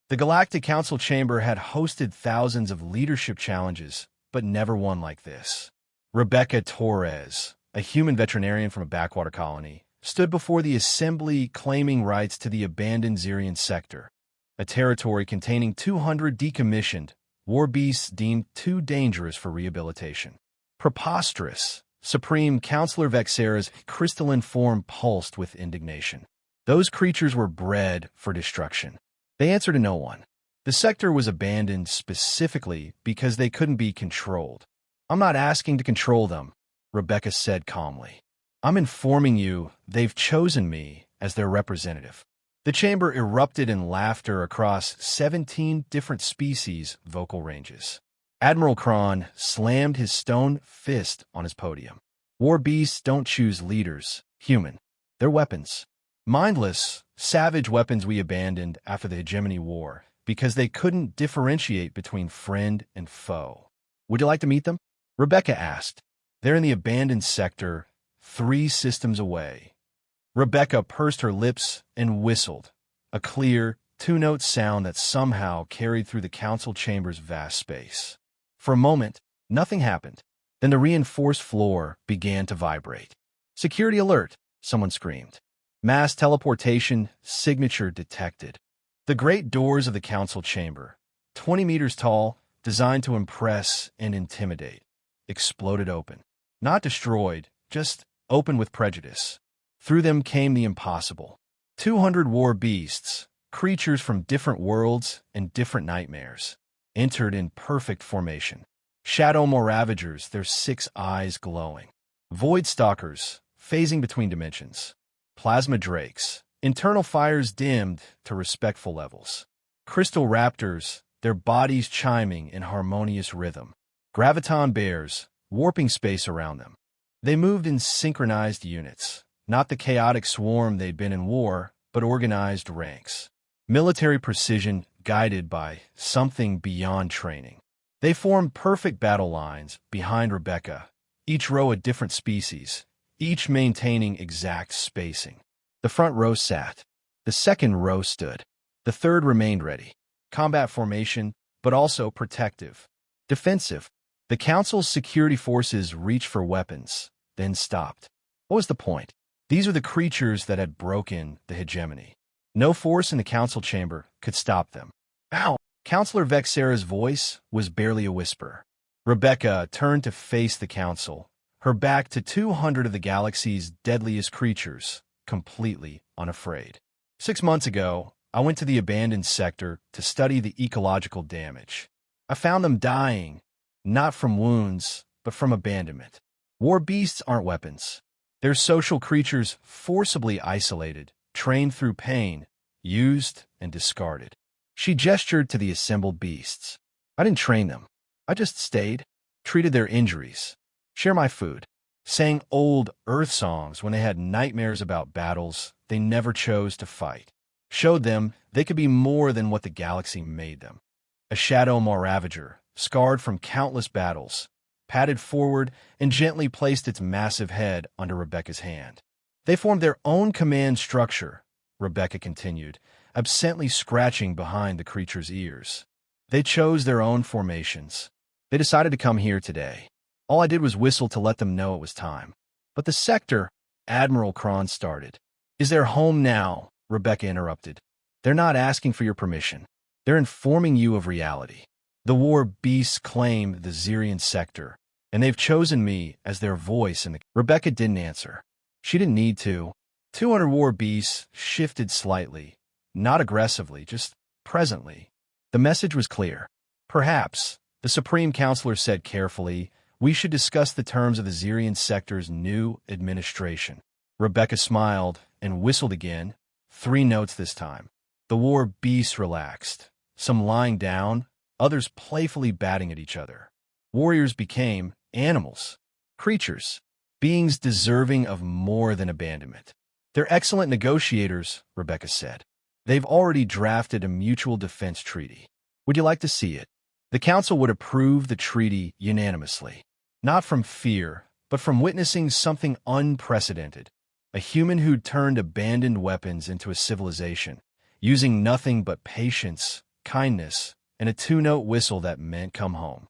The Galactic Council Chamber had hosted thousands of leadership challenges, but never one like this. Rebecca Torres, a human veterinarian from a backwater colony, stood before the assembly claiming rights to the abandoned Xerian sector, a territory containing 200 decommissioned war beasts deemed too dangerous for rehabilitation. Preposterous! Supreme Counselor Vexera's crystalline form pulsed with indignation. Those creatures were bred for destruction. They answered to no one. The sector was abandoned specifically because they couldn't be controlled. I'm not asking to control them, Rebecca said calmly. I'm informing you they've chosen me as their representative. The chamber erupted in laughter across 17 different species' vocal ranges. Admiral Kron slammed his stone fist on his podium. War beasts don't choose leaders, human. They're weapons. Mindless, savage weapons we abandoned after the Hegemony War because they couldn't differentiate between friend and foe. Would you like to meet them? Rebecca asked. They're in the abandoned sector, 3 systems away. Rebecca pursed her lips and whistled, a clear, 2-note sound that somehow carried through the council chamber's vast space. For a moment, nothing happened. Then the reinforced floor began to vibrate. Security alert, someone screamed. Mass teleportation signature detected. The great doors of the council chamber, 20 meters tall, designed to impress and intimidate, exploded open. Not destroyed, just open with prejudice. Through them came the impossible. 200 war beasts, creatures from different worlds and different nightmares, entered in perfect formation. Shadow Moravagers, their 6 eyes glowing. Void Stalkers, phasing between dimensions. Plasma Drakes, internal fires dimmed to respectful levels. Crystal Raptors, their bodies chiming in harmonious rhythm. Graviton Bears, warping space around them. They moved in synchronized units, not the chaotic swarm they'd been in war, but organized ranks. Military precision guided by something beyond training. They formed perfect battle lines behind Rebecca, each row a different species, each maintaining exact spacing. The front row sat. The second row stood. The third remained ready. Combat formation, but also protective. Defensive. The Council's security forces reached for weapons, then stopped. What was the point? These were the creatures that had broken the hegemony. No force in the council chamber could stop them. Ow! Counselor Vexera's voice was barely a whisper. Rebecca turned to face the council, her back to 200 of the galaxy's deadliest creatures, completely unafraid. 6 months ago, I went to the abandoned sector to study the ecological damage. I found them dying, not from wounds, but from abandonment. War beasts aren't weapons. They're social creatures forcibly isolated, trained through pain, used and discarded. She gestured to the assembled beasts. I didn't train them. I just stayed, treated their injuries, shared my food, sang old Earth songs when they had nightmares about battles they never chose to fight, showed them they could be more than what the galaxy made them. A shadow Moravager, scarred from countless battles, padded forward and gently placed its massive head under Rebecca's hand. They formed their own command structure, Rebecca continued, absently scratching behind the creature's ears. They chose their own formations. They decided to come here today. All I did was whistle to let them know it was time. But the sector, Admiral Kron started. Is their home now, Rebecca interrupted. They're not asking for your permission. They're informing you of reality. The war beasts claim the Xerian sector, and they've chosen me as their voice in the... Rebecca didn't answer. She didn't need to. 200 war beasts shifted slightly, not aggressively, just presently. The message was clear. Perhaps, the Supreme Counselor said carefully, we should discuss the terms of the Xerian sector's new administration. Rebecca smiled and whistled again, 3 notes this time. The war beasts relaxed, some lying down, others playfully batting at each other. Warriors became animals, creatures, beings deserving of more than abandonment. They're excellent negotiators, Rebecca said. They've already drafted a mutual defense treaty. Would you like to see it? The Council would approve the treaty unanimously, not from fear, but from witnessing something unprecedented. A human who'd turned abandoned weapons into a civilization, using nothing but patience, kindness, and a two-note whistle that meant come home.